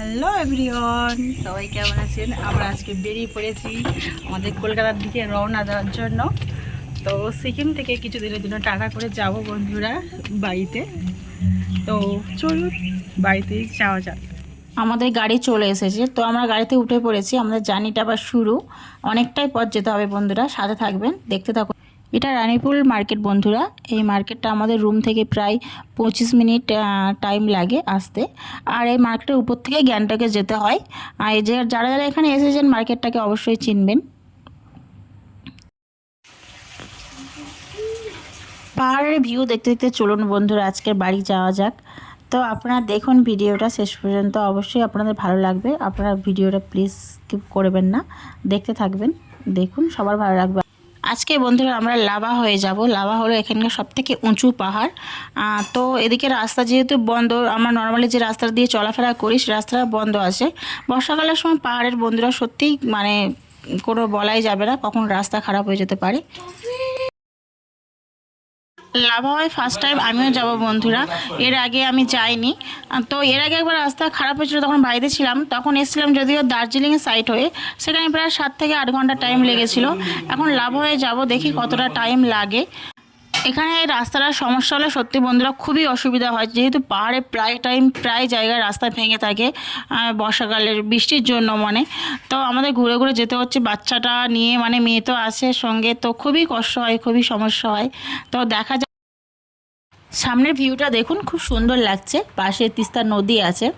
Hello everyone, সবাই কেমন আছেন? আমরা আজকে বেরিয়ে পড়েছি আমাদের কলকাতার দিকে রওনা দেওয়ার জন্য। তো সিকিম থেকে কিছুদিনের জন্য টাটা করে যাব বন্ধুরা বাড়িতে। তো চলুন বাড়িতে যাওয়া যাক। আমাদের গাড়ি চলে এসেছে, তো আমরা গাড়িতে উঠে পড়েছি। আমাদের জার্নিটা আবার শুরু, অনেকটাই পথ যেতে হবে বন্ধুরা, সাথে থাকবেন, দেখতে থাকুন। এটা রানীপুর মার্কেট বন্ধুরা। এই মার্কেটটা আমাদের রুম থেকে প্রায় 25 মিনিট টাইম লাগে আসতে। আর এই মার্কেটের উপর থেকে গ্যাংটকে যেতে হয়। আর এই যে যারা যারা এখানে এসেছেন মার্কেটটাকে অবশ্যই চিনবেন। পাহাড়ের ভিউ দেখতে দেখতে চলুন বন্ধুরা আজকের বাড়ি যাওয়া যাক। তো আপনারা দেখুন ভিডিওটা শেষ পর্যন্ত, অবশ্যই আপনাদের ভালো লাগবে। আপনারা ভিডিওটা প্লিজ স্কিপ করবেন না, দেখতে থাকবেন, দেখুন সবার ভালো লাগবে। আজকে বন্ধুরা আমরা লাভা হয়ে যাব। লাভা হলো এখানকার সবথেকে উঁচু পাহাড়। তো এদিকে রাস্তা যেহেতু বন্ধ, আমরা নর্মালি যে রাস্তা দিয়ে চলাফেরা করি সে রাস্তাটা বন্ধ আছে। বর্ষাকালের সময় পাহাড়ের বন্ধুরা সত্যিই মানে কোনো বলাই যাবে না কখন রাস্তা খারাপ হয়ে যেতে পারে। লাভা হয় ফার্স্ট টাইম আমিও যাব বন্ধুরা, এর আগে আমি যাইনি। তো এর আগে একবার রাস্তা খারাপ হয়েছিল, তখন বাড়িতে ছিলাম, তখন এসেছিলাম যদিও দার্জিলিংয়ের সাইড হয়ে, সেখানে প্রায় 7 থেকে 8 ঘন্টা টাইম লেগেছিল। এখন লাভা হয়ে যাব, দেখি কতটা টাইম লাগে। এখানে এই রাস্তাটার সমস্যা হলে সত্যি বন্ধুরা খুবই অসুবিধা হয়, যেহেতু পাহাড়ে প্রায় জায়গায় রাস্তা ভেঙে থাকে বর্ষাকালের বৃষ্টির জন্য মানে। তো আমাদের ঘুরে ঘুরে যেতে হচ্ছে বাচ্চাটা নিয়ে, মানে মেয়ে তো আছে সঙ্গে, তো খুবই কষ্ট হয়, খুবই সমস্যা হয়। তো দেখা যায় সামনের ভিউটা দেখুন, খুব সুন্দর লাগছে। পাশে তিস্তা নদী আছে।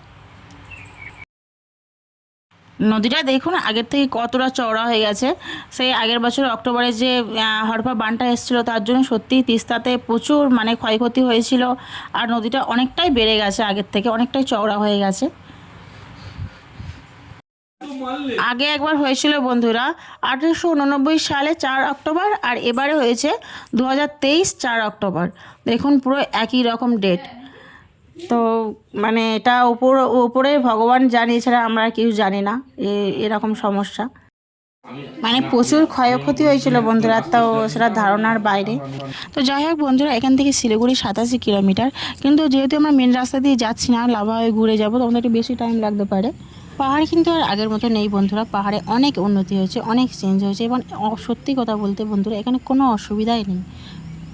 নদীটা দেখুন আগের থেকে কতটা চওড়া হয়ে গেছে। সেই আগের বছর অক্টোবরে যে হড়পা বানটা এসেছিলো তার জন্য সত্যিই তিস্তাতে প্রচুর মানে ক্ষয়ক্ষতি হয়েছিল। আর নদীটা অনেকটাই বেড়ে গেছে, আগের থেকে অনেকটাই চওড়া হয়ে গেছে। আগে একবার হয়েছিল বন্ধুরা 1889 সালে 4 অক্টোবর, আর এবারে হয়েছে 2023 4 অক্টোবর। দেখুন পুরো একই রকম ডেট। তো মানে এটা উপরে ভগবান জানি, এছাড়া আমরা কেউ জানি না এরকম সমস্যা। মানে প্রচুর ক্ষয়ক্ষতি হয়েছিল বন্ধুরা, তো সেটা ধারণার বাইরে। তো যাই হোক বন্ধুরা, এখান থেকে শিলিগুড়ি 87 কিলোমিটার, কিন্তু যেহেতু আমরা মেন রাস্তা দিয়ে যাচ্ছি না, লাভা হয়ে ঘুরে যাবো, তো আমাদের একটু বেশি টাইম লাগতে পারে। পাহাড় কিন্তু আর আগের মতো নেই বন্ধুরা, পাহাড়ে অনেক উন্নতি হয়েছে, অনেক চেঞ্জ হয়েছে, এবং সত্যি কথা বলতে বন্ধুরা এখানে কোনো অসুবিধাই নেই।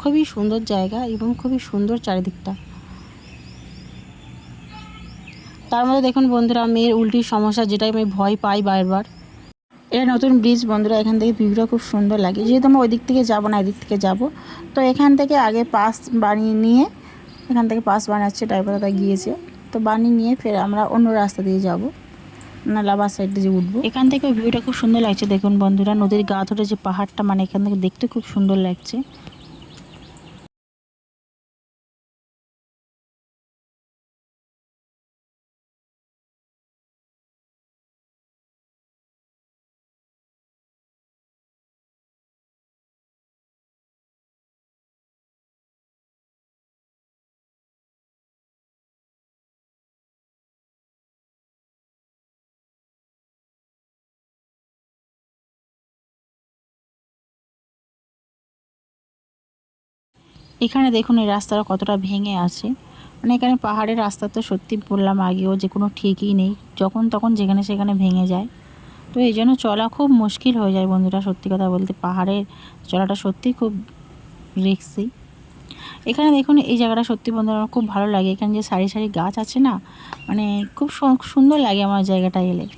খুবই সুন্দর জায়গা এবং খুবই সুন্দর চারিদিকটা। তার মধ্যে দেখুন বন্ধুরা মেয়ের উল্টির সমস্যা, যেটাই আমি ভয় পাই বারবার। এটা নতুন ব্রিজ বন্ধুরা, এখান থেকে ভিউটা খুব সুন্দর লাগে। যেহেতু আমরা ওই দিক থেকে যাবো না, এদিক থেকে যাব, তো এখান থেকে আগে পাস বানিয়ে নিয়ে, এখান থেকে পাস বানাচ্ছে, ড্রাইভার দাদা গিয়েছে, তো বানিয়ে নিয়ে ফের আমরা অন্য রাস্তা দিয়ে যাব, না লাভার সাইড দিয়ে উঠবো। এখান থেকে ভিউটা খুব সুন্দর লাগছে দেখুন বন্ধুরা, নদীর গা ধরে যে পাহাড়টা, মানে এখান থেকে দেখতে খুব সুন্দর লাগছে। এখানে দেখুন এই রাস্তাটা কতটা ভেঙে আছে। মানে এখানে পাহাড়ের রাস্তা তো সত্যি বললাম আগেও যে কোনো ঠিকই নেই, যখন তখন যেখানে সেখানে ভেঙে যায়। তো এই জন্য চলা খুব মুশকিল হয়ে যায় বন্ধুরা, সত্যি কথা বলতে পাহাড়ের চলাটা সত্যি খুব রিস্কি। এখানে দেখুন এই জায়গাটা সত্যি বন্ধুরা আমার খুব ভালো লাগে। এখানে যে সারি সারি গাছ আছে না, মানে খুব সুন্দর লাগে আমার জায়গাটা এলে।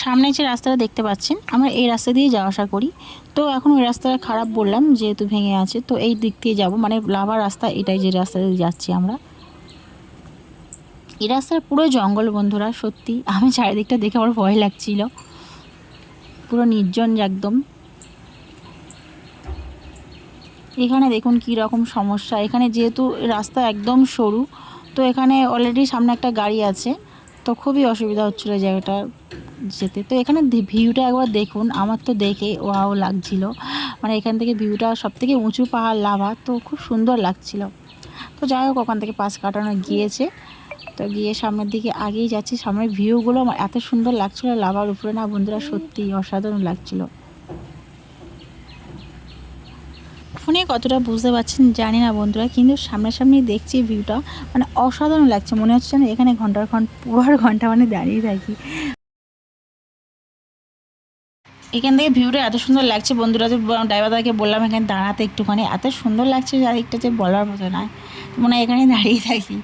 সামনে যে রাস্তাটা দেখতে পাচ্ছেন, আমরা এই রাস্তা দিয়ে যাওয়া আসা করি। তো এখন ওই রাস্তাটা খারাপ বললাম যেহেতু ভেঙে আছে, তো এই দিক দিয়ে যাব, মানে লাভার রাস্তা এটাই, যে রাস্তা দিয়ে যাচ্ছি আমরা। এই রাস্তার পুরো জঙ্গল বন্ধুরা, সত্যি আমি চারিদিকটা দেখে আমার ভয় লাগছিল, পুরো নির্জন একদম। এখানে দেখুন কি রকম সমস্যা, এখানে যেহেতু রাস্তা একদম সরু, তো এখানে অলরেডি সামনে একটা গাড়ি আছে, তো খুবই অসুবিধা হচ্ছিলো জায়গাটা যেতে। তো এখানে ভিউটা একবার দেখুন, আমার তো দেখে ওয়াও লাগছিল। মানে এখান থেকে ভিউটা সবথেকে উঁচু পাহাড় লাভা, তো খুব সুন্দর লাগছিল। তো যাই হোক ওখান থেকে পাস কাটানো গিয়েছে, তো গিয়ে সামনের দিকে আগেই যাচ্ছি। সামনের ভিউগুলো আমার এত সুন্দর লাগছিলো লাভার উপরে, না বন্ধুরা সত্যি অসাধারণ লাগছিলো। এখনই কতটা বুঝতে পারছেন জানি না বন্ধুরা, কিন্তু সামনাসামনি দেখছি ভিউটা মানে অসাধারণ লাগছে। মনে হচ্ছে না এখানে ঘন্টার পুরো ঘন্টা মানে দাঁড়িয়ে থাকি। এখান থেকে ভিউটা এত সুন্দর লাগছে বন্ধুরা, যে ড্রাইভারদাকে বললাম এখানে দাঁড়াতে একটুখানি, এত সুন্দর লাগছে চারিদিকটা যে বলার মতো নয়, মনে হয় এখানে দাঁড়িয়ে থাকি।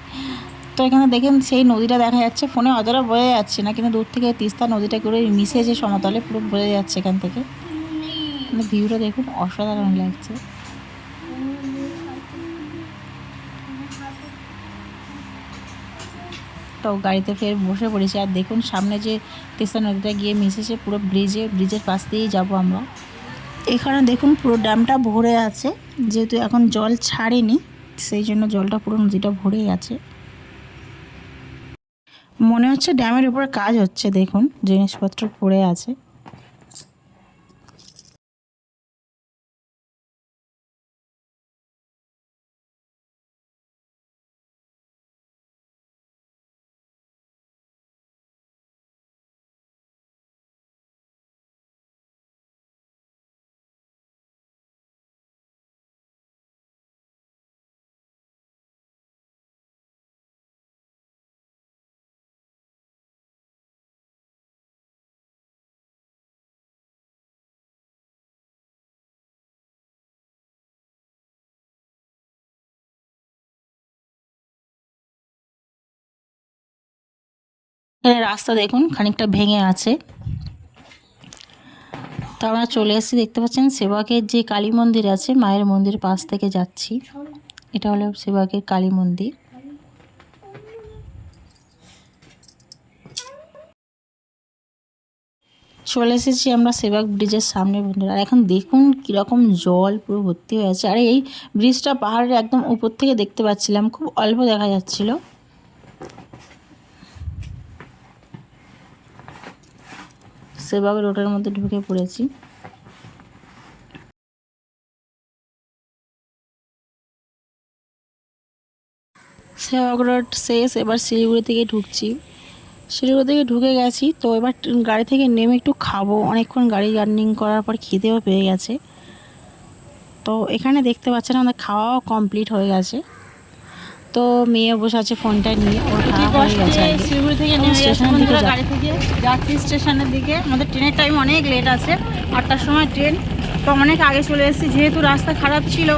তো এখানে দেখেন সেই নদীটা দেখা যাচ্ছে, ফোনে অতটা বোঝা যাচ্ছে না, কিন্তু দূর থেকে তিস্তা নদীটা করে মিশেছে সমতলে, পুরো বোঝা যাচ্ছে এখান থেকে। মানে ভিউটা দেখুন অসাধারণ লাগছে। তো গাড়িতে ফের বসে পড়েছি, আর দেখুন সামনে যে তিস্তা নদীটা গিয়ে মিশেছে পুরো ব্রিজের পাশ দিয়েই যাবো আমরা। এখানে দেখুন পুরো ড্যামটা ভরে আছে, যেহেতু এখন জল ছাড়েনি সেই জন্য জলটা পুরো নদীটা ভরেই আছে। মনে হচ্ছে ড্যামের উপরে কাজ হচ্ছে, দেখুন জিনিসপত্র পড়ে আছে। এখানে রাস্তা দেখুন খানিকটা ভেঙে আছে। তো আমরা চলে এসেছি, দেখতে পাচ্ছেন সেবাগের যে কালী মন্দির আছে, মায়ের মন্দির পাশ থেকে যাচ্ছি। এটা হলো সেবাগের কালী মন্দির। চলে এসেছি আমরা সেবাগ ব্রিজের সামনে বন্ধুরা। আর এখন দেখুন কীরকম জল পুরো ভর্তি হয়ে আছে। আর এই ব্রিজটা পাহাড়ের একদম উপর থেকে দেখতে পাচ্ছিলাম, খুব অল্প দেখা যাচ্ছিল। সেবাগ রোডের মধ্যে ঢুকে পড়েছি। সেবাগ রোড শেষ, এবার শিলিগুড়ি থেকে ঢুকছি। শিলিগুড়ি থেকে ঢুকে গেছি, তো এবার গাড়ি থেকে নেমে একটু খাবো। অনেকক্ষণ গাড়ি জার্নিং করার পর খিদেও পেয়ে গেছে। তো এখানে দেখতে পাচ্ছেন আমাদের খাওয়াও কমপ্লিট হয়ে গেছে। তো মেয়ে বসে আছে ফোনটা নিয়ে, ওর খাওয়া হয়ে গেছে। শিলিগুড়ি থেকে নেমে স্টেশনের দিকে গাড়ি থেকে যাচ্ছি স্টেশনের দিকে। আমাদের ট্রেনের টাইম অনেক লেট আছে, 8টার সময় ট্রেন। তো অনেক আগে চলে এসেছি, যেহেতু রাস্তা খারাপ ছিল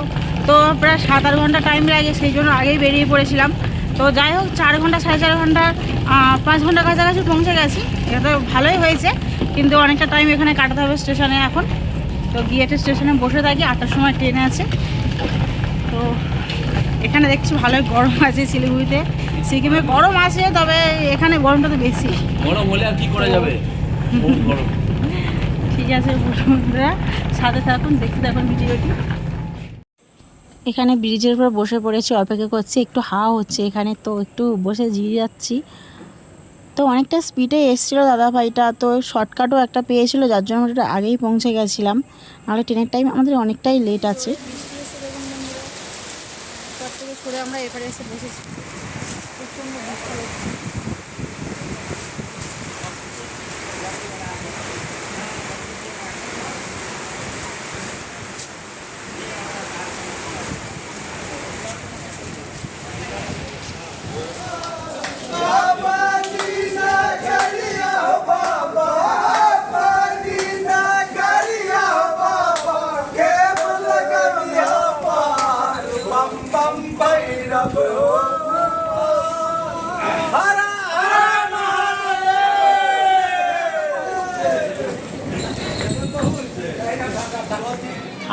তো প্রায় 7-8 ঘন্টা টাইম লাগে, সেই জন্য আগেই বেরিয়ে পড়েছিলাম। তো যাই হোক 4 ঘন্টা 4.5 ঘন্টা 5 ঘন্টা কাছাকাছি পৌঁছে গেছি। এটা তো ভালোই হয়েছে, কিন্তু অনেকটা টাইম এখানে কাটাতে হবে স্টেশনে এখন। তো গিয়ে স্টেশনে বসে থাকি, 8টার সময় ট্রেন আছে। তো এখানে দেখছি ভালোই গরম আছে শিলিগুড়িতে। সিকিমে গরম আছে, তবে এখানে গরমটা তো বেশি। গরম হলে আর কি করা যাবে, গরম। ঠিক আছে বন্ধুরা, সাথে থাকুন, দেখতে থাকুন ভিডিওটি। এখানে ব্রিজের উপর বসে পড়েছি, অপেক্ষা করছি, একটু হাওয়া হচ্ছে এখানে, তো একটু বসে জিরিয়ে যাচ্ছি। তো অনেকটা স্পিডে এসেছিলো দাদাভাইটা, তো শর্টকাটও একটা পেয়েছিল, যার জন্য আমরা একটু আগেই পৌঁছে গেছিলাম, নাহলে ট্রেনের টাইম আমাদের অনেকটাই লেট আছে। সরে আমরা এবারে এসে বসেছি, প্রচণ্ড বৃষ্টি হচ্ছে।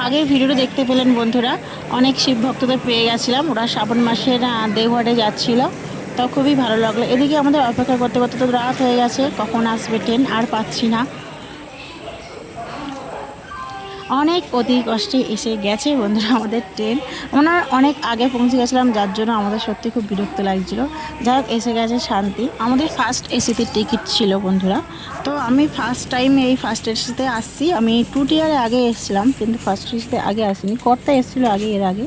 আগের ভিডিওটা দেখতে পেলেন বন্ধুরা, অনেক শিব ভক্তদের পেয়ে গেছিলাম, ওরা শ্রাবণ মাসের দেওঘাটে যাচ্ছিল। তো খুবই ভালো লাগলো। এদিকে আমাদের অপেক্ষা করতে করতে তো রাত হয়ে গেছে, কখন আসবে ট্রেন আর পাচ্ছি না। অনেক অতি কষ্টে এসে গেছে বন্ধুরা আমাদের ট্রেন। আমরা অনেক আগে পৌঁছে গেছিলাম, যার জন্য আমাদের সত্যি খুব বিরক্ত লাগছিল। যাই হোক এসে গেছে শান্তি। আমাদের ফার্স্ট এসিতে টিকিট ছিল বন্ধুরা। তো আমি ফার্স্ট টাইম এই ফার্স্ট এসিতে আসছি। আমি 2 টিয়ারে আগে এসেছিলাম, কিন্তু ফার্স্ট এসিতে আগে আসিনি। কর্তা এসেছিলো আগে, এর আগে।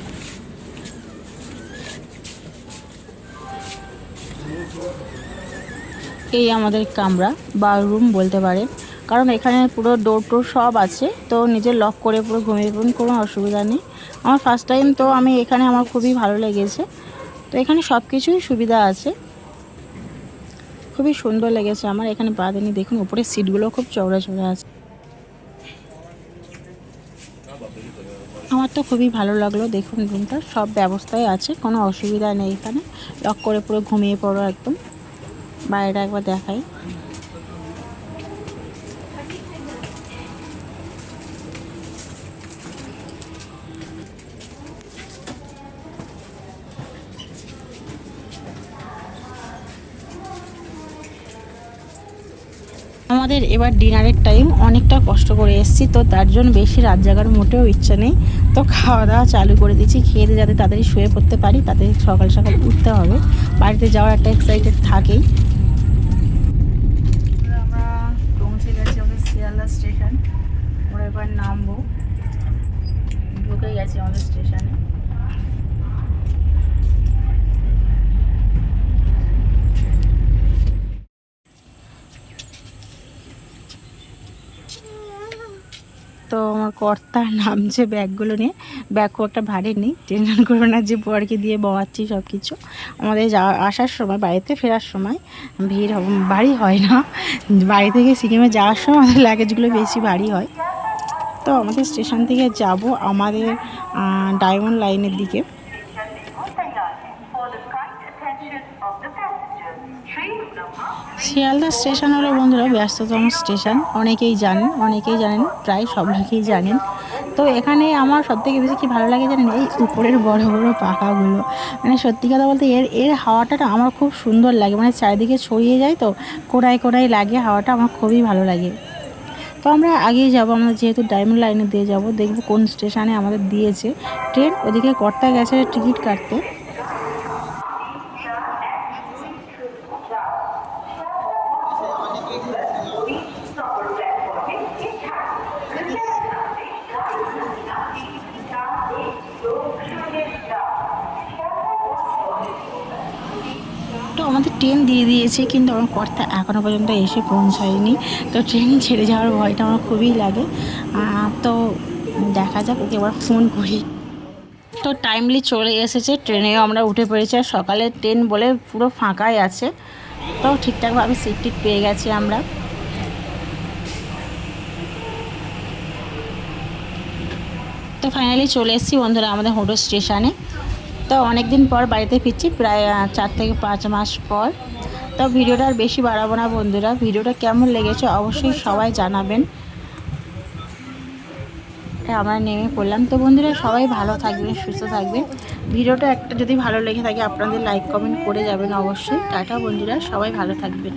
এই আমাদের কামরা বা রুম বলতে পারেন, কারণ এখানে পুরো ডোর টোর সব আছে, তো নিজে লক করে পুরো ঘুমিয়ে পড়ুন, কোনো অসুবিধা নেই। আমার ফার্স্ট টাইম, তো আমি এখানে আমার খুবই ভালো লেগেছে। তো এখানে সব কিছুই সুবিধা আছে, খুবই সুন্দর লেগেছে আমার। এখানে বাঁধেনি, দেখুন উপরে সিটগুলো খুব চওড়া চওড়া আছে। আমার তো খুবই ভালো লাগলো। দেখুন রুমটা সব ব্যবস্থাই আছে, কোনো অসুবিধা নেই। এখানে লক করে পুরো ঘুমিয়ে পড়ো একদম। বাইরেটা একবার দেখাই। আমাদের এবার ডিনারের টাইম, অনেকটা কষ্ট করে এসেছি, তো তার জন্য বেশি রাত জাগার মোটেও ইচ্ছা নেই। তো খাওয়া দাওয়া চালু করে দিচ্ছি, খেয়ে দিয়ে যাতে তাড়াতাড়ি শুয়ে পড়তে পারি, তাতে সকাল সকাল উঠতে হবে। বাড়িতে যাওয়ার একটা এক্সাইটেড থাকেই। আমরা পৌঁছে গেছি আমাদের শিয়ালদা স্টেশন। আমরা এবার নামবো, ঢুকে গেছি আমাদের স্টেশনে। তো আমার কর্তা নামছে ব্যাগগুলো নিয়ে। ব্যাগ খুব একটা ভারী নেই, টেনশন করবে না যে বরকে দিয়ে বওয়াচ্ছি সব কিছু। আমাদের আসার সময়, বাড়িতে ফেরার সময় ভিড় ভারী হয় না। বাড়ি থেকে সিকিমে যাওয়ার সময় আমাদের লাগেজগুলো বেশি ভারী হয়। তো আমাদের স্টেশন থেকে যাব আমাদের ডায়মন্ড লাইনের দিকে। শিয়ালদা স্টেশন হলো বন্ধুরা ব্যস্ততম স্টেশন, অনেকেই জানেন, প্রায় সব লোকেই জানেন। তো এখানে আমার সবথেকে বেশি কী ভালো লাগে জানেন, এই উপরের বড় বড় পাখাগুলো। মানে সত্যি কথা বলতে এর হাওয়াটা না আমার খুব সুন্দর লাগে, মানে চারিদিকে ছড়িয়ে যায়, তো কোড়ায় কোড়ায় লাগে হাওয়াটা, আমার খুবই ভালো লাগে। তো আমরা আগেই যাব, আমরা যেহেতু ডায়মন্ড লাইনে দিয়ে যাব, দেখব কোন স্টেশনে আমাদের দিয়েছে ট্রেন। ওদিকে কর্তা গেছে টিকিট কাটতে। তো আমাদের ট্রেন দিয়ে দিয়েছে, কিন্তু আমার কর্তা এখনও পর্যন্ত এসে পৌঁছায়নি। তো ট্রেন ছেড়ে যাওয়ার ভয়টা আমার খুবই লাগে। তো দেখা যাক, ওকে এবার ফোন করি। তো টাইমলি চলে এসেছে, ট্রেনেও আমরা উঠে পড়েছি। আর সকালের ট্রেন বলে পুরো ফাঁকাই আছে, তো ঠিকঠাকভাবে সিট টিট পেয়ে গেছি আমরা। তো ফাইনালি চলে এসেছি বন্ধুরা আমাদের হোটেল স্টেশনে। তো অনেক দিন পর বাড়িতে ফিরছি, প্রায় 4 থেকে 5 মাস পর। তো ভিডিওটা আর বেশি বাড়াবো না বন্ধুরা, ভিডিওটা কেমন লেগেছে অবশ্যই সবাই জানাবেন। আমরা নেমে পড়লাম। তো বন্ধুরা সবাই ভালো থাকবেন, সুস্থ থাকবেন। ভিডিওটা একটা যদি ভালো লেগে থাকে আপনাদের লাইক কমেন্ট করে যাবেন অবশ্যই। টাটা বন্ধুরা, সবাই ভালো থাকবেন।